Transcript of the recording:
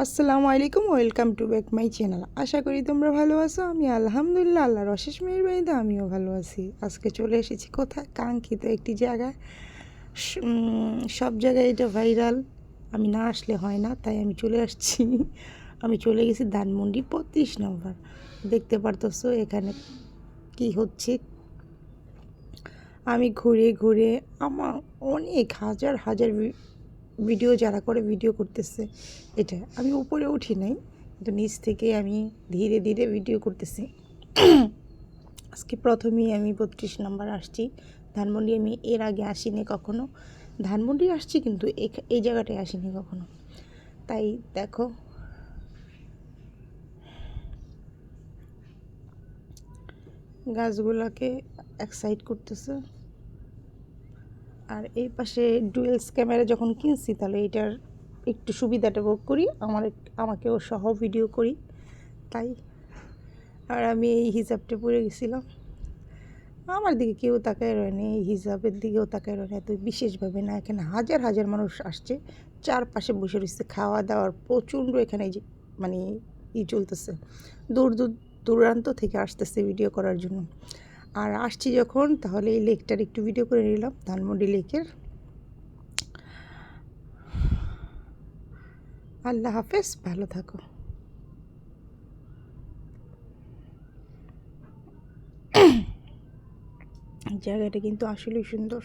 আসসালামু আলাইকুম, welcome to back my channel. আশা করি তোমরা ভালো আছো। আমি আলহামদুলিল্লাহ আল্লাহর অশেষ মেহেরবানিতে আমিও ভালো আছি। আজকে চলে এসেছি কোথায়, কাঙ্ক্ষিত একটি জায়গায়। সব জায়গায় এটা ভাইরাল, আমি না আসলে হয় না, তাই আমি চলে আসছি। আমি চলে গেছি ধানমন্ডি 35 নম্বর। দেখতে পারতেছো এখানে কি হচ্ছে। আমি ঘুরে ঘুরে আমার অনেক হাজার হাজার ভিডিও যারা করে ভিডিও করতেছে। এটা আমি উপরে উঠি নাই, কিন্তু নিচ থেকে আমি ধীরে ধীরে ভিডিও করতেছি। আজকে প্রথমেই আমি 32 নম্বর আসছি ধানমন্ডি। আমি এর আগে আসিনি কখনো। ধানমন্ডি আসছি কিন্তু এই জায়গাটায় আসিনি কখনো। তাই দেখো, গাছগুলোকে এক্সাইট করতেছে। আর এই পাশে ডুয়েলস ক্যামেরা যখন কিনছি, তাহলে এটার একটু সুবিধাটা ভোগ করি, আমাকেও সহ ভিডিও করি তাই। আর আমি এই হিজাবটা পরে গেছিলাম, আমার দিকে কেউ তাকায় রয়নি, এই হিজাবের দিকেও তাকায় রয়নি এত বিশেষভাবে না। এখানে হাজার হাজার মানুষ আসছে, চারপাশে বসে রয়েছে, খাওয়া দাওয়ার প্রচণ্ড এখানে যে মানে চলতেছে। দূর দূর দূরান্ত থেকে আসতেছে ভিডিও করার জন্য। আর আসছি যখন, তাহলে এই লেকটার একটু ভিডিও করে নিলাম, ধানমন্ডি লেকের। আল্লাহ হাফেজ, ভালো থাকো। জায়গাটা কিন্তু আসলেই সুন্দর।